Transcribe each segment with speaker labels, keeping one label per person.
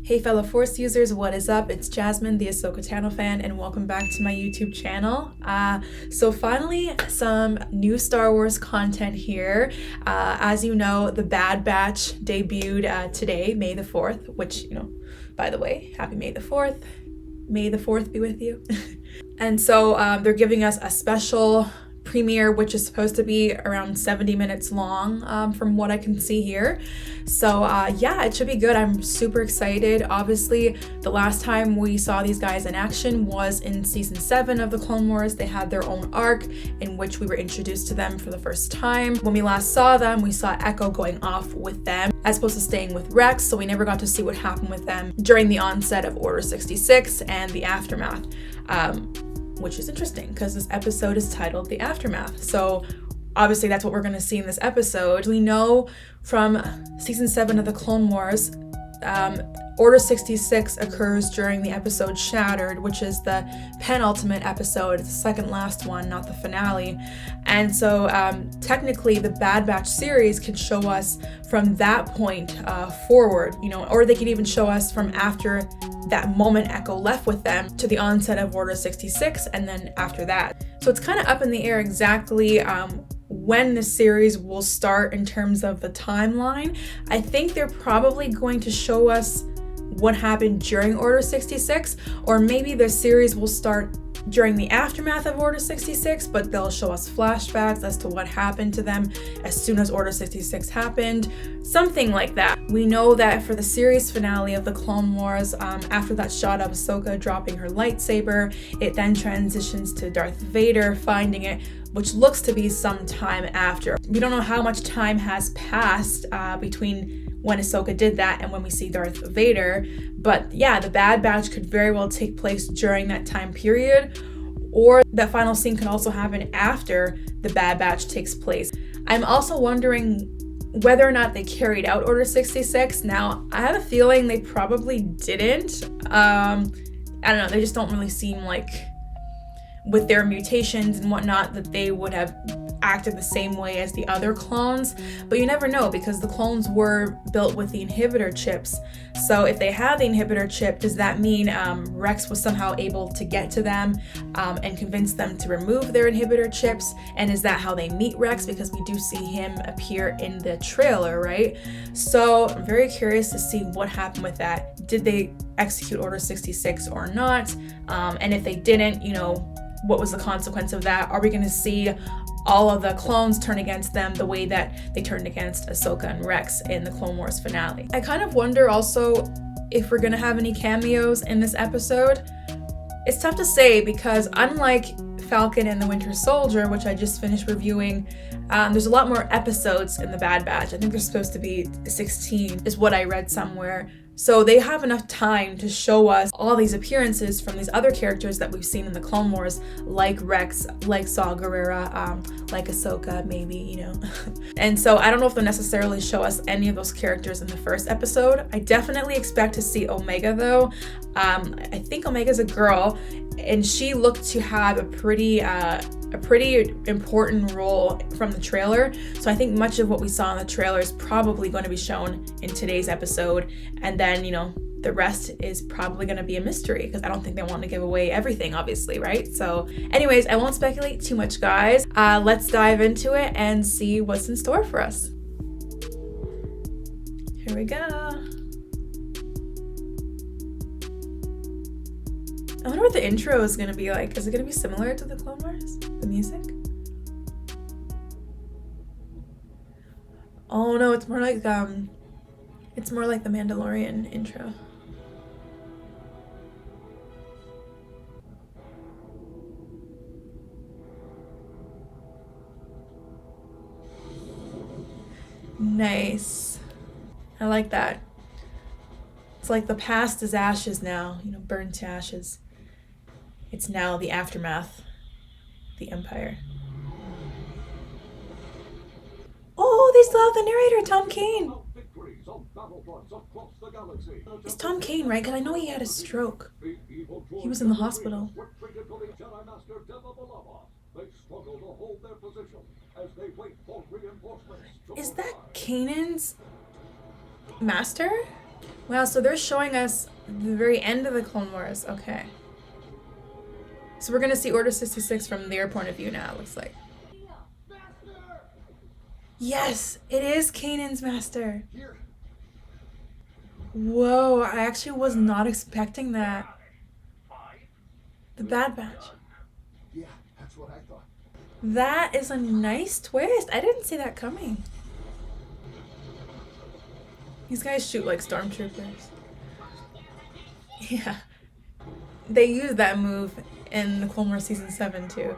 Speaker 1: Hey fellow Force users, what is up? It's Jasmine, the Ahsoka Tano fan, and welcome back to my YouTube channel. So finally, some new Star Wars content here. As you know, The Bad Batch debuted today, May the 4th, which, by the way, happy May the 4th. May the 4th be with you. And so they're giving us a special premiere, which is supposed to be around 70 minutes long, from what I can see here. So yeah, it should be good. I'm super excited. Obviously, the last time we saw these guys in action was in season 7 of the Clone Wars. They had their own arc in which we were introduced to them for the first time. When we last saw them, we saw Echo going off with them as opposed to staying with Rex, so we never got to see what happened with them during the onset of Order 66 and the aftermath. Which is interesting because this episode is titled The Aftermath. So obviously that's what we're going to see in this episode. We know from season 7 of the Clone Wars, Order 66 occurs during the episode Shattered, which is the penultimate episode. It's the second last one, not the finale. And so technically the Bad Batch series can show us from that point forward, or they can even show us from after that moment Echo left with them to the onset of Order 66 and then after that. So it's kind of up in the air exactly when the series will start in terms of the timeline. I think they're probably going to show us what happened during Order 66, or maybe the series will start during the aftermath of Order 66, but they'll show us flashbacks as to what happened to them as soon as Order 66 happened, something like that. We know that for the series finale of the Clone Wars, after that shot of Ahsoka dropping her lightsaber, it then transitions to Darth Vader finding it, which looks to be some time after. We don't know how much time has passed between when Ahsoka did that and when we see Darth Vader, but yeah, the Bad Batch could very well take place during that time period, or that final scene could also happen after the Bad Batch takes place. I'm also wondering whether or not they carried out Order 66. Now, I have a feeling they probably didn't. I don't know, they just don't really seem like, with their mutations and whatnot, that they would have acted the same way as the other clones, but you never know because the clones were built with the inhibitor chips. So if they have the inhibitor chip, does that mean Rex was somehow able to get to them and convince them to remove their inhibitor chips? And is that how they meet Rex? Because we do see him appear in the trailer, right? So I'm very curious to see what happened with that. Did they execute Order 66 or not? And if they didn't, what was the consequence of that? Are we going to see all of the clones turn against them the way that they turned against Ahsoka and Rex in the Clone Wars finale? I kind of wonder also if we're gonna have any cameos in this episode. It's tough to say because unlike Falcon and the Winter Soldier, which I just finished reviewing, there's a lot more episodes in the Bad Batch. I think there's supposed to be 16 is what I read somewhere. So they have enough time to show us all these appearances from these other characters that we've seen in the Clone Wars, like Rex, like Saw Gerrera, like Ahsoka, maybe, And so I don't know if they'll necessarily show us any of those characters in the first episode. I definitely expect to see Omega though. I think Omega's a girl, and she looked to have a pretty important role from the trailer. So I think much of what we saw in the trailer is probably going to be shown in today's episode. And then, the rest is probably going to be a mystery because I don't think they want to give away everything, obviously, right? So anyways, I won't speculate too much, guys. Let's dive into it and see what's in store for us. Here we go. I wonder what the intro is going to be like. Is it going to be similar to the Clone Wars? The music? Oh no, it's more like the Mandalorian intro. Nice. I like that. It's like the past is ashes now, burned to ashes. It's now the aftermath, the Empire. Oh, they still have the narrator, Tom Kane. It's Tom Kane, right? Because I know he had a stroke. He was in the hospital. Is that Kanan's master? Wow, so they're showing us the very end of the Clone Wars. Okay. So we're gonna see Order 66 from their point of view now, it looks like. Yes, it is Kanan's master. Whoa, I actually was not expecting that. The Bad Batch.
Speaker 2: Yeah, that's what I thought.
Speaker 1: That is a nice twist. I didn't see that coming. These guys shoot like stormtroopers. Yeah. They used that move in the Clone Wars Season 7 too.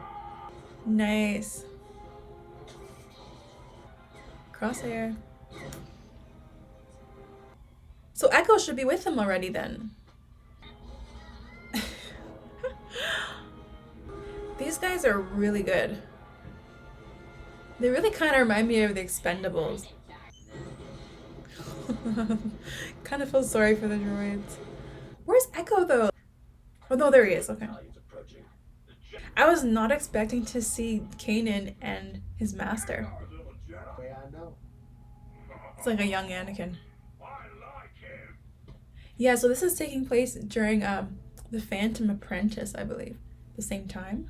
Speaker 1: Nice. Crosshair. So Echo should be with him already then. These guys are really good. They really kind of remind me of the Expendables. Kind of feel sorry for the droids. Where's Echo though? Oh no, there he is. Okay. I was not expecting to see Kanan and his master. It's like a young Anakin. Yeah, so this is taking place during the Phantom Apprentice, I believe. The same time.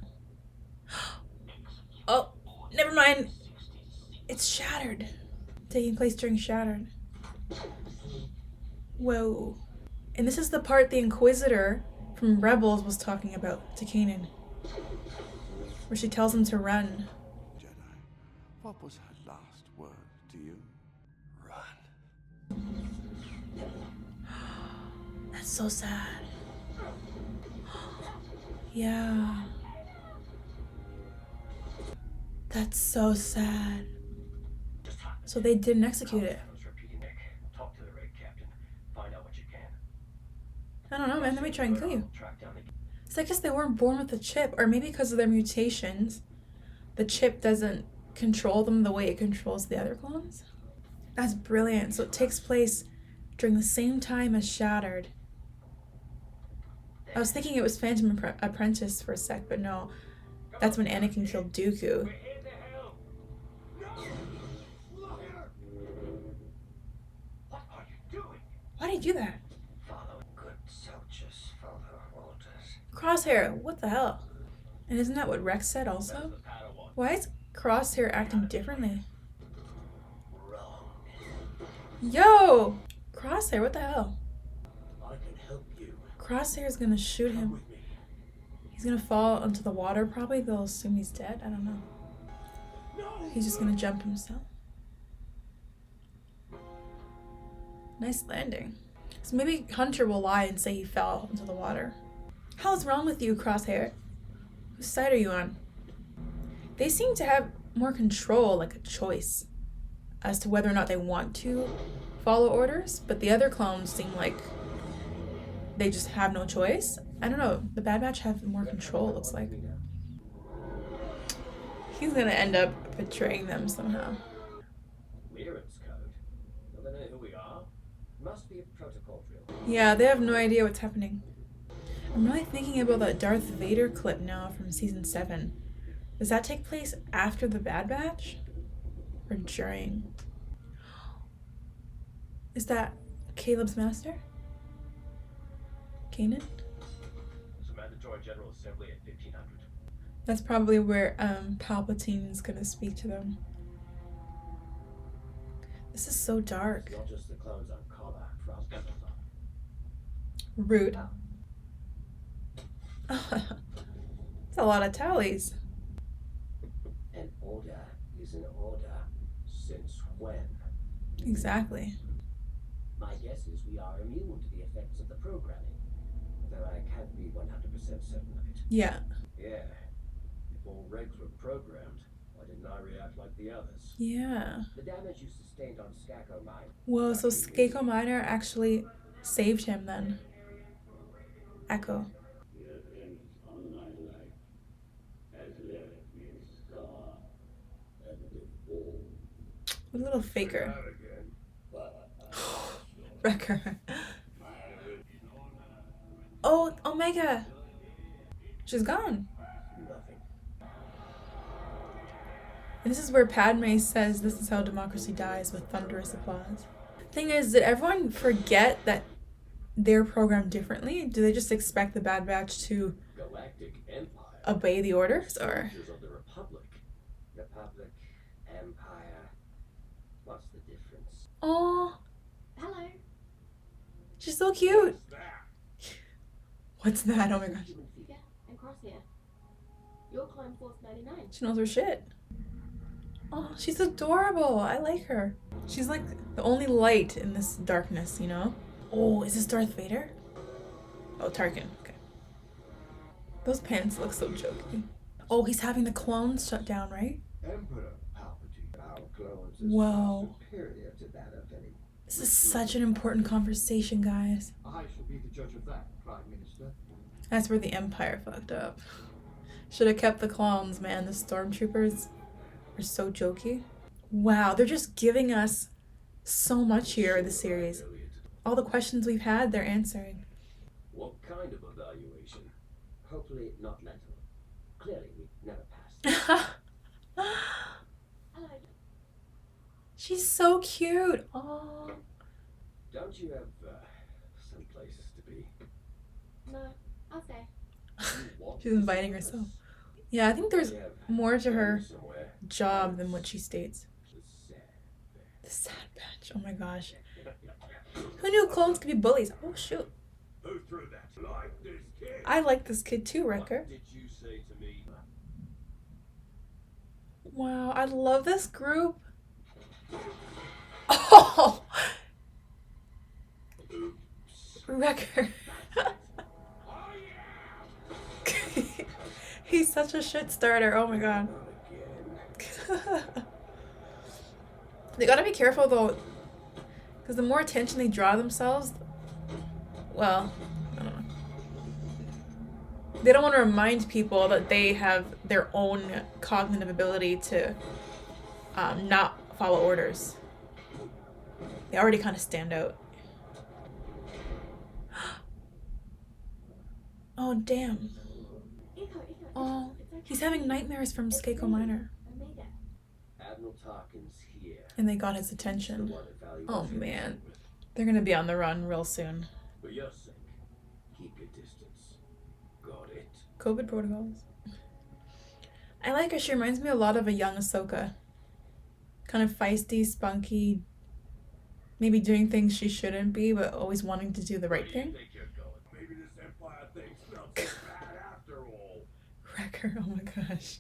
Speaker 1: Oh, never mind. It's Shattered. Taking place during Shattered. Whoa. And this is the part the Inquisitor from Rebels was talking about to Kanan. Where she tells him to run.
Speaker 2: Jedi, what was her last word to you? Run.
Speaker 1: That's so sad. Yeah. That's so sad. So they didn't execute it. I don't know, man. They may try and kill you. So I guess they weren't born with the chip, or maybe because of their mutations, the chip doesn't control them the way it controls the other clones. That's brilliant. So it takes place during the same time as Shattered. I was thinking it was Phantom Apprentice for a sec, but no. That's when Anakin killed Dooku. Why did he do that? Crosshair, what the hell? And isn't that what Rex said also? Why is Crosshair acting differently? Yo! Crosshair, what the hell? Crosshair's gonna shoot him. He's gonna fall into the water probably. They'll assume he's dead. I don't know. He's just gonna jump himself. Nice landing. So maybe Hunter will lie and say he fell into the water. How's wrong with you, Crosshair? Whose side are you on? They seem to have more control, like a choice, as to whether or not they want to follow orders, but the other clones seem like they just have no choice. I don't know. The Bad Batch have more control, it looks like. He's gonna end up betraying them somehow.
Speaker 3: Clearance code. Don't they know who we are? Must be a protocol drill.
Speaker 1: Yeah, they have no idea what's happening. I'm really thinking about that Darth Vader clip now from Season 7. Does that take place after the Bad Batch? Or during? Is that Caleb's master? Kanan?
Speaker 3: So mandatory general assembly at 1500.
Speaker 1: That's probably where Palpatine's gonna speak to them. This is so dark.
Speaker 3: It's not just the clones on Kala,
Speaker 1: Rude. It's a lot of tallies.
Speaker 3: An order is an order. Since when?
Speaker 1: Exactly.
Speaker 3: My guess is we are immune to the effects of the programming, though I can't be 100% certain of it.
Speaker 1: Yeah.
Speaker 3: Yeah. If all regs were programmed, why didn't I react like the others?
Speaker 1: Yeah.
Speaker 3: The damage you sustained on Skako Mine.
Speaker 1: Whoa, so Skako Minor actually saved him then. Echo. What a little faker. Wrecker. Oh, Omega! She's gone.
Speaker 3: Nothing.
Speaker 1: And this is where Padme says this is how democracy dies, with thunderous applause. Thing is, did everyone forget that they're programmed differently? Do they just expect the Bad Batch to
Speaker 3: Galactic Empire.
Speaker 1: obey the orders, or?
Speaker 3: Soldiers of the Republic. Republic, Empire. What's the difference?
Speaker 1: Oh,
Speaker 4: Hello.
Speaker 1: she's so cute.
Speaker 3: What's that?
Speaker 1: What's that? Oh my gosh.
Speaker 4: Human figure and Crosshair. Your Clone Force 99.
Speaker 1: She knows her shit. Oh, she's adorable. I like her. She's like the only light in this darkness, you know? Oh, is this Darth Vader? Oh, Tarkin. Okay. Those pants look so jokey. Oh, he's having the clones shut down, right?
Speaker 2: Emperor Palpatine. Our clones is
Speaker 1: Whoa.
Speaker 2: far superior to that of any.
Speaker 1: This is such an important conversation, guys.
Speaker 2: I shall be the judge of that, Prime Minister.
Speaker 1: That's where the Empire fucked up. Should have kept the clones, man. The stormtroopers are so jokey. Wow, they're just giving us so much here in the series. All the questions we've had, they're answering.
Speaker 3: What kind of evaluation? Hopefully not mental. Clearly we never passed.
Speaker 4: Hello.
Speaker 1: She's so cute. Oh.
Speaker 3: Don't you have some places to be?
Speaker 4: No, I'll stay.
Speaker 3: You want
Speaker 1: She's inviting herself. Yeah, I think there's
Speaker 3: We have
Speaker 1: more to her
Speaker 3: somewhere.
Speaker 1: job than what she states.
Speaker 3: The sad
Speaker 1: The Sad Batch. Oh my gosh. Who knew clones could be bullies? Oh shoot.
Speaker 3: Who threw that? Like this kid?
Speaker 1: I like this kid too, Wrecker.
Speaker 3: What did you say to me?
Speaker 1: Wow, I love this group. Oh! Wrecker.
Speaker 3: Oh yeah!
Speaker 1: He's such a shit starter. Oh my god.
Speaker 3: Not again.
Speaker 1: They gotta be careful though, because the more attention they draw themselves, well, I don't know. They don't want to remind people that they have their own cognitive ability to not follow orders. They already kind of stand out. Oh, damn.
Speaker 4: Echo.
Speaker 1: Oh,
Speaker 4: It's okay.
Speaker 1: he's having nightmares from Skako Minor.
Speaker 4: I made it.
Speaker 3: Admiral Tarkin's here.
Speaker 1: And they got his
Speaker 3: The
Speaker 1: attention.
Speaker 3: one evaluating
Speaker 1: Oh,
Speaker 3: you
Speaker 1: man.
Speaker 3: with.
Speaker 1: They're gonna be on the run real soon.
Speaker 3: For your sake, keep your distance. Got it?
Speaker 1: COVID protocols. I like her. She reminds me a lot of a young Ahsoka. Kind of feisty, spunky, maybe doing things she shouldn't be, but always wanting to do the right thing.
Speaker 3: Think you're going? Maybe this Empire thing's not so bad after all.
Speaker 1: Wrecker, oh my gosh.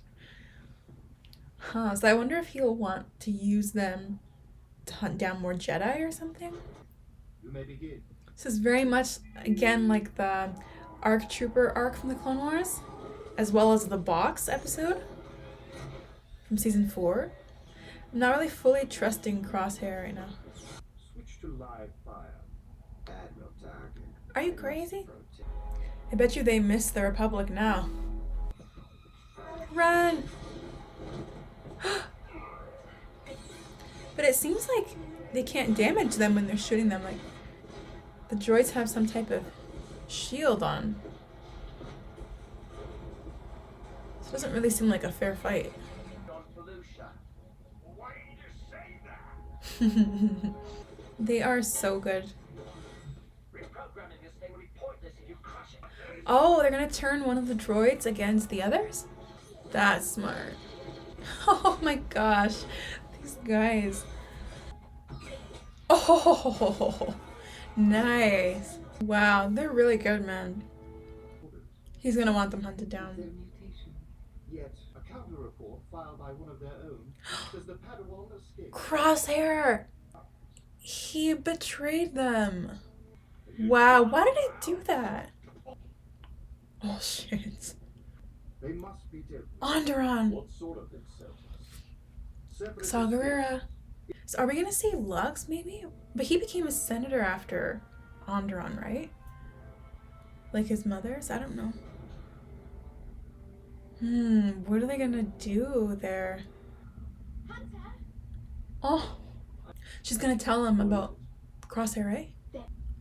Speaker 1: Huh, so I wonder if he'll want to use them to hunt down more Jedi or something?
Speaker 2: You may begin.
Speaker 1: This is very much, again, like the ARC Trooper arc from the Clone Wars, as well as the box episode from season 4. I'm not really fully trusting Crosshair right now.
Speaker 2: Switch to live fire. Admiral Tarkin.
Speaker 1: Are you crazy? I bet you they miss the Republic now. Run! But it seems like they can't damage them when they're shooting them. Like, the droids have some type of shield on. This doesn't really seem like a fair fight.
Speaker 3: Why did you say that?
Speaker 1: They are so good.
Speaker 3: Reprogramming this thing would be pointless if you crush it.
Speaker 1: Oh, they're gonna turn one of the droids against the others? That's smart. Oh my gosh. These guys. Oh, nice. Wow, they're really good, man. He's gonna want them hunted down.
Speaker 2: Their mutation. Yet, a counter report filed by one of their own says the Padawan escaped.
Speaker 1: Crosshair! He betrayed them. Wow, why did he do that? Oh shit.
Speaker 2: They must be dealt with.
Speaker 1: Onderon.
Speaker 3: What sort of themselves?
Speaker 2: Separate
Speaker 1: Saw Gerrera. So are we gonna see Lux maybe? But he became a senator after Onderon, right? Like his mother's? I don't know. What are they gonna do there?
Speaker 4: Hunter.
Speaker 1: Oh, she's gonna tell him about Crosshair, right?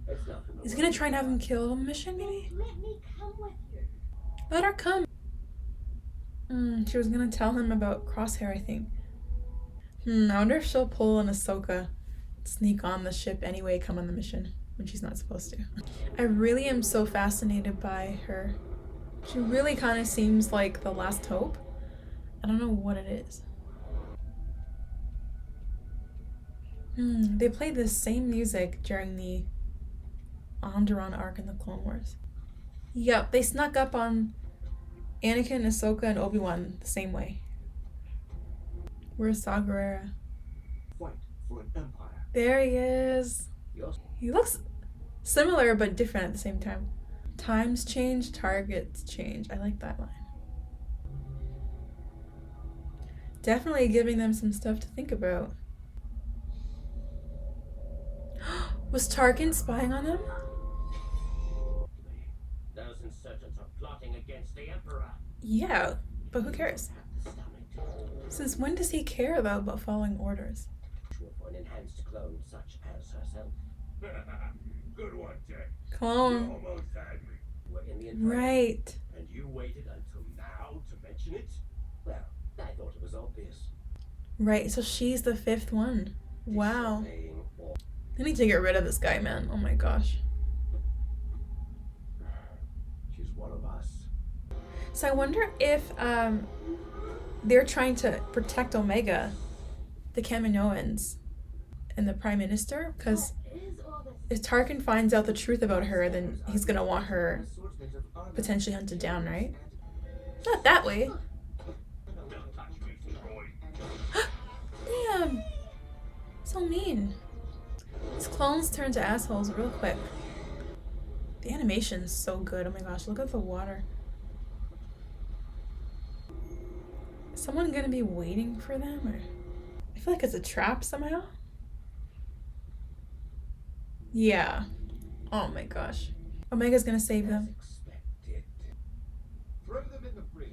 Speaker 3: It's nothing.
Speaker 1: He's gonna try and have him kill the mission, maybe?
Speaker 4: Let me come with you.
Speaker 1: Let her come. She was gonna tell him about Crosshair, I think. I wonder if she'll pull an Ahsoka, sneak on the ship anyway, come on the mission. when she's not supposed to. I really am so fascinated by her. She really kind of seems like the last hope. I don't know what it is. They played the same music during the Onderon arc in the Clone Wars. Yep, they snuck up on Anakin, Ahsoka, and Obi-Wan the same way. Where's Saw Gerrera?
Speaker 2: Fight for an empire.
Speaker 1: There he is.
Speaker 3: Yours.
Speaker 1: He looks similar but different at the same time. Times change, targets change. I like that line. Definitely giving them some stuff to think about. Was Tarkin spying on them?
Speaker 3: Those insurgents are plotting against the Emperor.
Speaker 1: Yeah, but who cares?
Speaker 3: The stomach.
Speaker 1: Since when does he care though about following orders?
Speaker 3: For an enhanced clone such as herself.
Speaker 5: Good one, Jack. You
Speaker 1: Clone.
Speaker 5: almost had me.
Speaker 3: We're in the Inferno.
Speaker 1: Right.
Speaker 5: And you waited until now to mention it?
Speaker 3: Well, I thought it was obvious.
Speaker 1: Right, so she's the 5th one. Wow.
Speaker 3: Disobeying or-
Speaker 1: I need to get rid of this guy, man. Oh my gosh.
Speaker 5: She's one of us.
Speaker 1: So I wonder if they're trying to protect Omega, the Kaminoans, and the Prime Minister, because
Speaker 4: What is all this?
Speaker 1: if Tarkin finds out the truth about her, then he's gonna want her
Speaker 2: Swordsmen of honor.
Speaker 1: potentially hunted down, right? Not that way.
Speaker 5: Don't touch me, droid.
Speaker 1: Damn. So mean. These clones turn to assholes real quick. The animation's so good. Oh my gosh, look at the water. Is someone gonna be waiting for them? Or I feel like it's a trap somehow. Yeah. Oh my gosh. Omega's gonna save
Speaker 3: As
Speaker 1: them.
Speaker 3: expected.
Speaker 2: Throw them in the brig.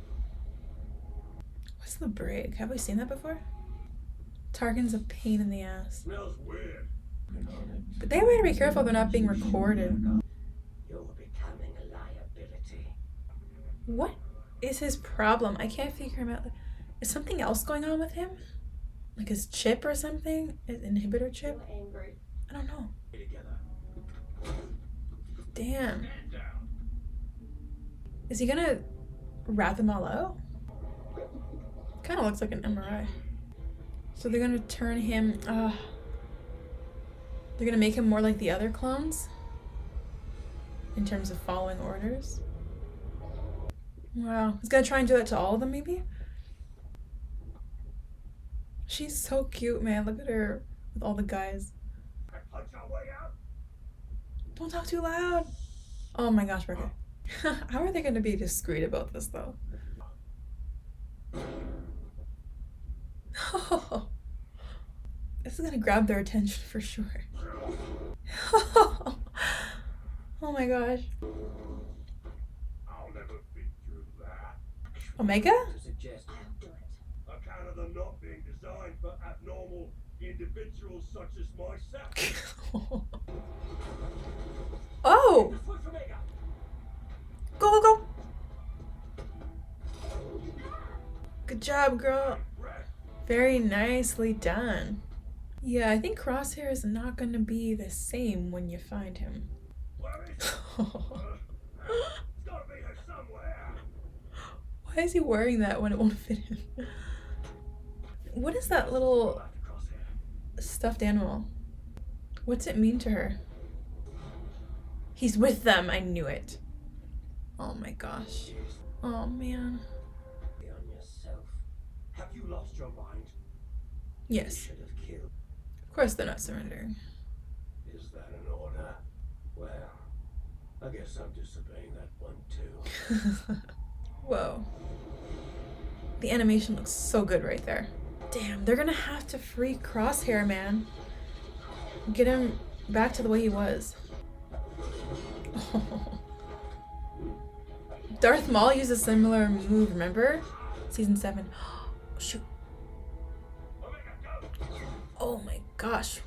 Speaker 1: What's the brig? Have we seen that before? Tarkin's a pain in the ass.
Speaker 5: Smells weird.
Speaker 1: But they better be careful they're not being recorded.
Speaker 3: You're becoming a liability.
Speaker 1: What is his problem? I can't figure him out. Is something else going on with him? Like his chip or something? His inhibitor chip?
Speaker 4: You're angry.
Speaker 1: I don't know.
Speaker 5: Together.
Speaker 1: Damn.
Speaker 5: Stand down.
Speaker 1: Is he gonna rat them all out? Kind of looks like an MRI. So they're gonna turn him. They're gonna make him more like the other clones in terms of following orders. Wow, he's gonna try and do that to all of them, maybe. She's so cute, man. Look at her with all the guys.
Speaker 5: I punch our way out.
Speaker 1: Don't talk too loud. Oh my gosh, Becca. How are they gonna be discreet about this though? This is gonna grab their attention for sure. Oh my gosh.
Speaker 5: I'll never fit through that.
Speaker 1: Omega?
Speaker 3: To suggest
Speaker 4: I'll do it.
Speaker 5: Account of them not being designed for abnormal individuals such as myself.
Speaker 1: Oh!
Speaker 3: Switch for Omega.
Speaker 1: Go, go, go! Good job, girl.
Speaker 5: Rest.
Speaker 1: Very nicely done. Yeah, I think Crosshair is not gonna be the same when you find him.
Speaker 5: Where is it? It's gotta be here somewhere.
Speaker 1: Why is he wearing that when it won't fit him? What is that little
Speaker 5: After Crosshair.
Speaker 1: stuffed animal? What's it mean to her? He's with them, I knew it. Oh my gosh. Oh man.
Speaker 3: Be on yourself.
Speaker 5: Have you lost your mind?
Speaker 3: You
Speaker 1: Yes,
Speaker 3: should have killed.
Speaker 1: of course they're not surrendering.
Speaker 5: Is that an order? Well, I guess I'm disobeying that one too.
Speaker 1: Whoa. The animation looks so good right there. Damn, they're gonna have to free Crosshair, man. Get him back to the way he was. Darth Maul used a similar move, remember? Season 7. Shoot. Oh my gosh.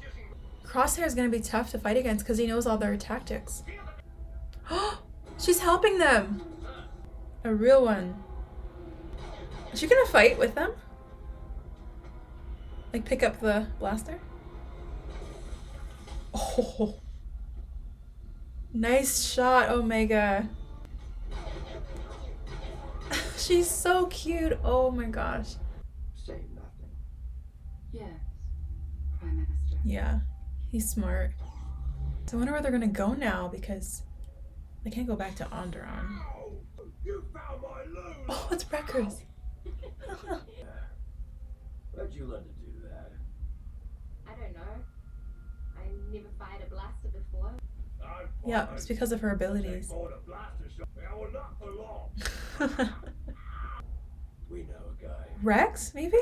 Speaker 1: Crosshair is gonna be tough to fight against because he knows all their tactics. She's helping them! A real one. Is she gonna fight with them? Like pick up the blaster? Oh. Nice shot, Omega. She's so cute. Oh my gosh.
Speaker 2: Say nothing.
Speaker 6: Yes, Prime Minister.
Speaker 1: Yeah, he's smart. So I wonder where they're gonna go now because they can't go back to Onderon.
Speaker 5: You found my loot!
Speaker 1: Oh, it's Wreckers.
Speaker 3: Where'd you learn to do that?
Speaker 4: I don't know. I never fired a blaster before.
Speaker 1: Yeah, it's because of her abilities.
Speaker 5: We know a guy.
Speaker 1: Rex, maybe?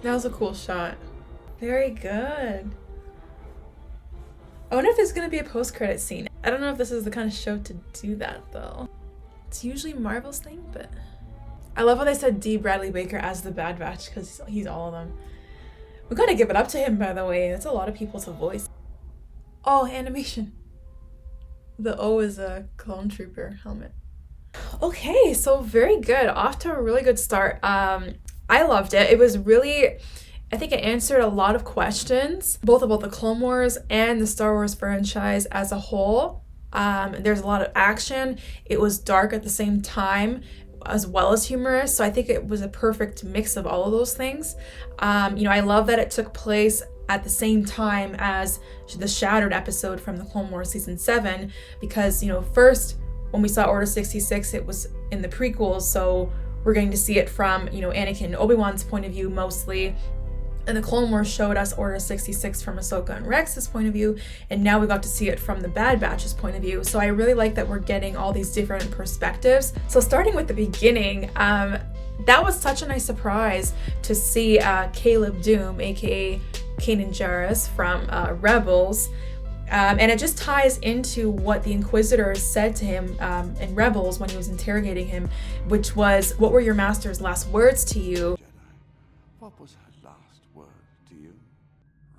Speaker 1: That was a cool shot. Very good. I wonder if there's gonna be a post-credit scene. I don't know if this is the kind of show to do that though. It's usually Marvel's thing, but I love how they said D. Bradley Baker as the Bad Batch because he's all of them. We gotta give it up to him, by the way. That's a lot of people to voice. Oh, animation. The O is a clone trooper helmet. Okay, so very good. Off to a really good start. I loved it. It was really, I think it answered a lot of questions, both about the Clone Wars and the Star Wars franchise as a whole. There's a lot of action. It was dark at the same time, as well as humorous. So I think it was a perfect mix of all of those things. I love that it took place at the same time as the Shoutout episode from the Clone Wars season 7, because, first when we saw Order 66, it was in the prequels. So we're getting to see it from, Anakin and Obi-Wan's point of view mostly. And the Clone Wars showed us Order 66 from Ahsoka and Rex's point of view, and now we got to see it from the Bad Batch's point of view. So I really like that we're getting all these different perspectives. So starting with the beginning, that was such a nice surprise to see Caleb Doom, aka Kanan Jarrus from Rebels. And it just ties into what the Inquisitor said to him in Rebels when he was interrogating him, which was, "What were your master's last words to you?"
Speaker 5: Jedi, what was her last word to you?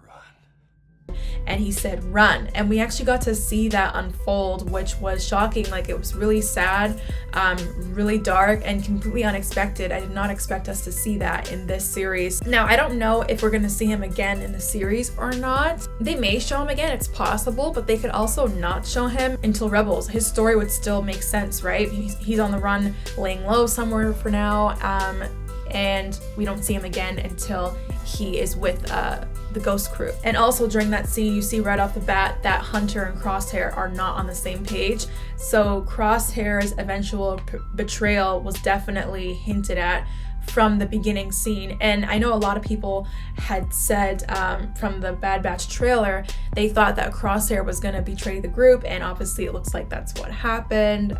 Speaker 5: Run.
Speaker 1: And he said, "Run." And we actually got to see that unfold, which was shocking. Like, it was really sad, really dark, and completely unexpected. I did not expect us to see that in this series. Now, I don't know if we're going to see him again in the series or not. They may show him again, it's possible, but they could also not show him until Rebels. His story would still make sense, right? He's on the run, laying low somewhere for now, and we don't see him again until he is with the Ghost Crew. And also during that scene, you see right off the bat that Hunter and Crosshair are not on the same page. So Crosshair's eventual betrayal was definitely hinted at from the beginning scene. And I know a lot of people had said from the Bad Batch trailer, they thought that Crosshair was going to betray the group, and obviously it looks like that's what happened.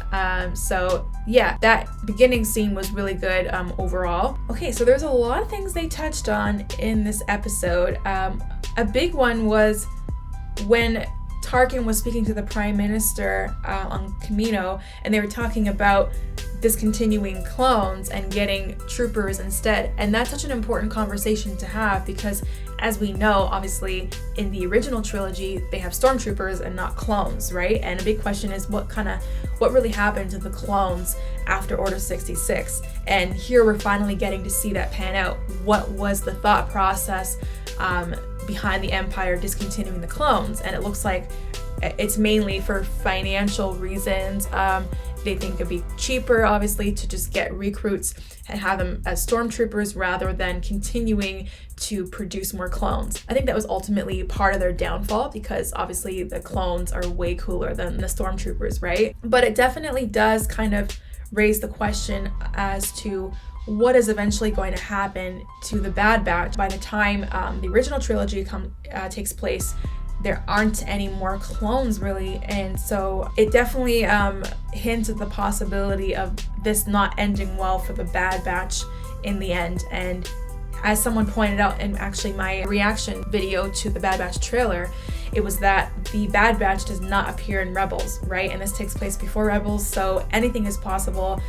Speaker 1: So yeah, that beginning scene was really good overall. Okay, so there's a lot of things they touched on in this episode. A big one was when Tarkin was speaking to the Prime Minister on Camino, and they were talking about discontinuing clones and getting troopers instead. And that's such an important conversation to have because, as we know, obviously in the original trilogy they have stormtroopers and not clones, right? And a big question is what really happened to the clones after Order 66. And here we're finally getting to see that pan out. What was the thought process behind the Empire discontinuing the clones? And it looks like it's mainly for financial reasons. They think it'd be cheaper, obviously, to just get recruits and have them as stormtroopers rather than continuing to produce more clones. I think that was ultimately part of their downfall because obviously the clones are way cooler than the stormtroopers, right? But it definitely does kind of raise the question as to what is eventually going to happen to the Bad Batch. By the time the original trilogy takes place, there aren't any more clones really, and so it definitely hints at the possibility of this not ending well for the Bad Batch in the end. And as someone pointed out in actually my reaction video to the Bad Batch trailer, it was that the Bad Batch does not appear in Rebels, right? And this takes place before Rebels, so anything is possible.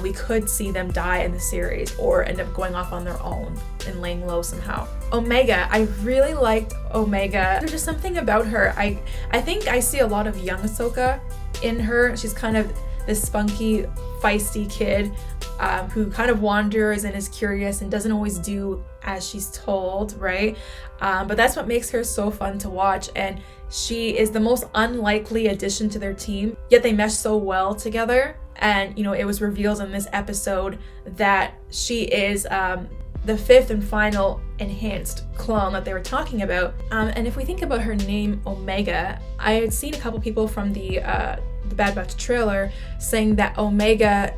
Speaker 1: We could see them die in the series or end up going off on their own and laying low somehow. Omega, I really liked Omega. There's just something about her. I think I see a lot of young Ahsoka in her. She's kind of this spunky, feisty kid who kind of wanders and is curious and doesn't always do as she's told, right? But that's what makes her so fun to watch, and she is the most unlikely addition to their team, yet they mesh so well together. And it was revealed in this episode that she is the 5th and final enhanced clone that they were talking about. And if we think about her name, Omega, I had seen a couple people from the Bad Batch trailer saying that Omega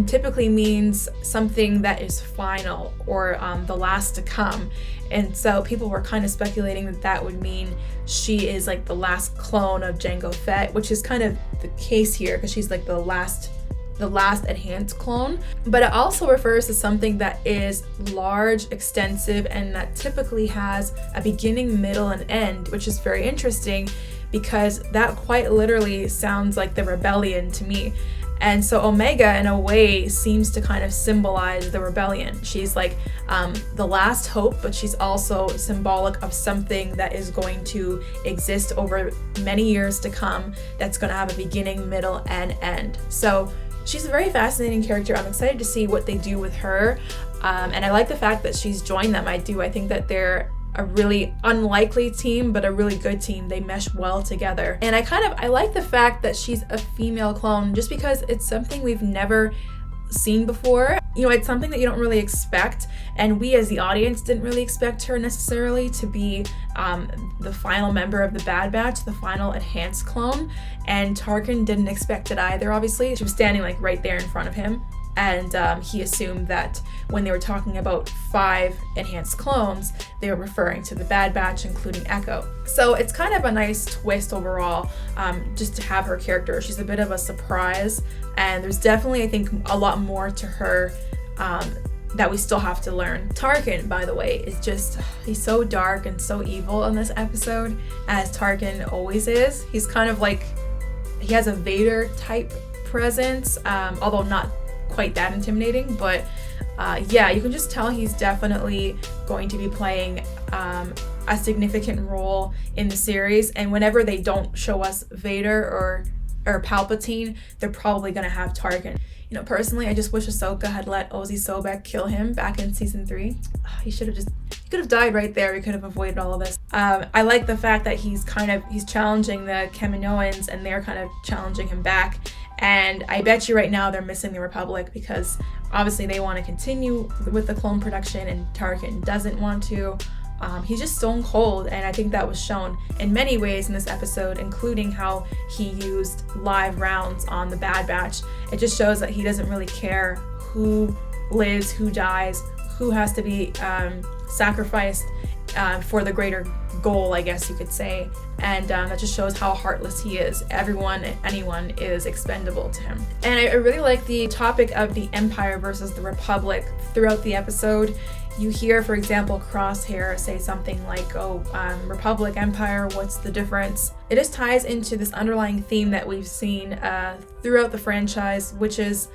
Speaker 1: typically means something that is final, or the last to come. And so people were kind of speculating that that would mean she is like the last clone of Jango Fett, which is kind of the case here because she's like the last enhanced clone. But it also refers to something that is large, extensive, and that typically has a beginning, middle, and end, which is very interesting because that quite literally sounds like the rebellion to me. And so Omega, in a way, seems to kind of symbolize the rebellion. She's like the last hope, but she's also symbolic of something that is going to exist over many years to come, that's going to have a beginning, middle, and end. So she's a very fascinating character. I'm excited to see what they do with her. And I like the fact that she's joined them. I think that they're a really unlikely team, but a really good team. They mesh well together. And I like the fact that she's a female clone, just because it's something we've never seen before. It's something that you don't really expect, and we as the audience didn't really expect her necessarily to be the final member of the Bad Batch, the final enhanced clone. And Tarkin didn't expect it either, obviously. She was standing like right there in front of him, and he assumed that when they were talking about 5 enhanced clones, they were referring to the Bad Batch, including Echo. So it's kind of a nice twist overall, just to have her character. She's a bit of a surprise, and there's definitely, I think, a lot more to her that we still have to learn. Tarkin, by the way, is he's so dark and so evil in this episode, as Tarkin always is. He's kind of like, he has a Vader type presence, although not quite that intimidating, but you can just tell he's definitely going to be playing a significant role in the series. And whenever they don't show us Vader or Palpatine, they're probably going to have Tarkin. Personally, I just wish Ahsoka had let Ozzy Sobek kill him back in season 3. He could have died right there. We could have avoided all of this. I like the fact that he's challenging the Kaminoans, and they're kind of challenging him back. And I bet you right now they're missing the Republic, because obviously they want to continue with the clone production and Tarkin doesn't want to. He's just stone cold, and I think that was shown in many ways in this episode, including how he used live rounds on the Bad Batch. It just shows that he doesn't really care who lives, who dies, who has to be sacrificed for the greater goal, I guess you could say. And that just shows how heartless he is. Everyone, anyone is expendable to him. And I really like the topic of the Empire versus the Republic throughout the episode. You hear, for example, Crosshair say something like, Republic, Empire, what's the difference? It just ties into this underlying theme that we've seen throughout the franchise, which is,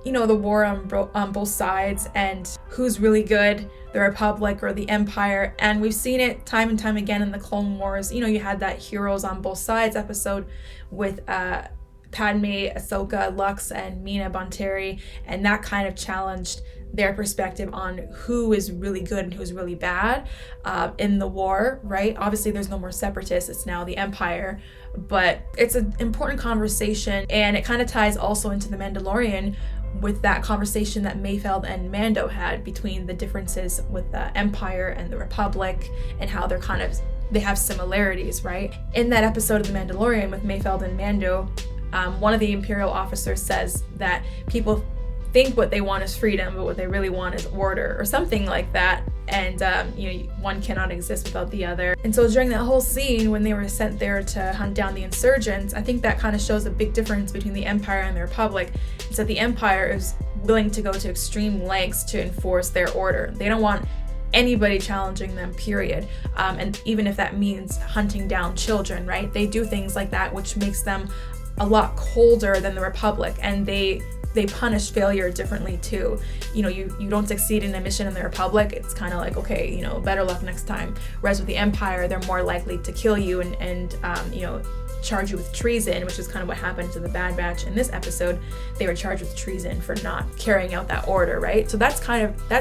Speaker 1: the war on both sides, and who's really good, the Republic or the Empire. And we've seen it time and time again in the Clone Wars. You had that Heroes on Both Sides episode with Padme, Ahsoka, Lux, and Mina Bonteri, and that kind of challenged their perspective on who is really good and who's really bad in the war, right? Obviously, there's no more separatists. It's now the Empire. But it's an important conversation, and it kind of ties also into The Mandalorian with that conversation that Mayfeld and Mando had between the differences with the Empire and the Republic, and how they have similarities, right? In that episode of The Mandalorian with Mayfeld and Mando, one of the Imperial officers says that people think what they want is freedom, but what they really want is order, or something like that. And one cannot exist without the other. And so during that whole scene when they were sent there to hunt down the insurgents, I think that kind of shows a big difference between the Empire and the Republic. It's that the Empire is willing to go to extreme lengths to enforce their order. They don't want anybody challenging them, period. And even if that means hunting down children, right? They do things like that, which makes them a lot colder than the Republic, and they punish failure differently too. You don't succeed in a mission in the Republic, it's kind of like, okay, better luck next time. Whereas with the Empire, they're more likely to kill you and charge you with treason, which is kind of what happened to the Bad Batch in this episode. They were charged with treason for not carrying out that order, right? So that's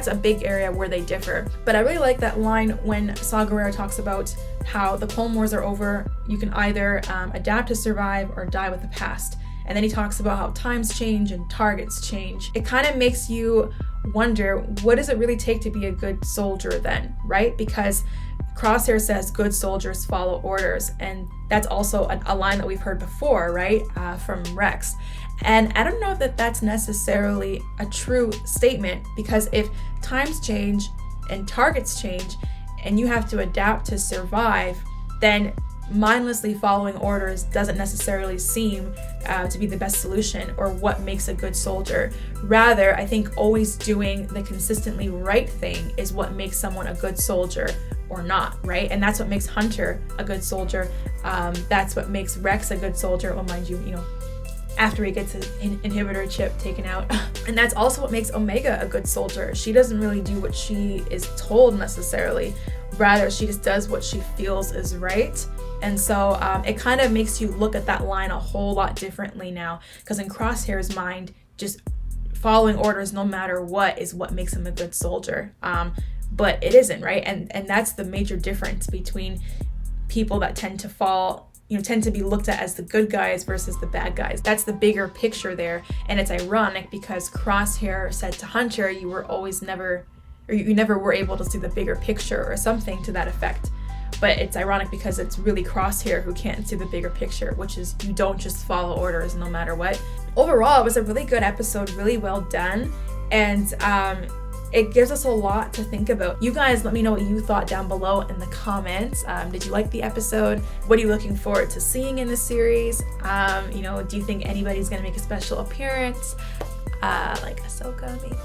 Speaker 1: a big area where they differ. But I really like that line when Saw Gerrera talks about how the Clone Wars are over. You can either adapt to survive or die with the past. And then he talks about how times change and targets change. It kind of makes you wonder, what does it really take to be a good soldier then, right? Because Crosshair says good soldiers follow orders, and that's also a line that we've heard before, right, from Rex. And I don't know if that's necessarily a true statement, because if times change and targets change and you have to adapt to survive, then mindlessly following orders doesn't necessarily seem to be the best solution or what makes a good soldier. Rather, I think always doing the consistently right thing is what makes someone a good soldier or not, right? And that's what makes Hunter a good soldier. That's what makes Rex a good soldier. Well, mind you, after he gets his inhibitor chip taken out. And that's also what makes Omega a good soldier. She doesn't really do what she is told necessarily. Rather, she just does what she feels is right. And so it kind of makes you look at that line a whole lot differently now, because in Crosshair's mind, just following orders no matter what is what makes him a good soldier. But it isn't, right? And that's the major difference between people that tend to be looked at as the good guys versus the bad guys. That's the bigger picture there. And it's ironic because Crosshair said to Hunter, you never were able to see the bigger picture or something to that effect. But it's ironic because it's really Crosshair who can't see the bigger picture, which is you don't just follow orders no matter what. Overall, it was a really good episode, really well done. And it gives us a lot to think about. You guys, let me know what you thought down below in the comments. Did you like the episode? What are you looking forward to seeing in the series? Do you think anybody's gonna make a special appearance? Like Ahsoka, maybe?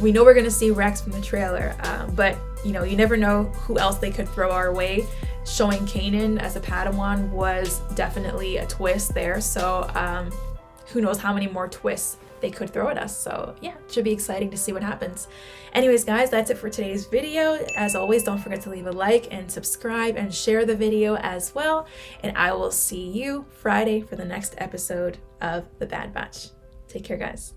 Speaker 1: We know we're gonna see Rex from the trailer, but you never know who else they could throw our way. Showing Kanan as a Padawan was definitely a twist there, so who knows how many more twists they could throw at us. So yeah, it should be exciting to see what happens. Anyways, guys, that's it for today's video. As always, don't forget to leave a like and subscribe and share the video as well. And I will see you Friday for the next episode of The Bad Batch. Take care, guys.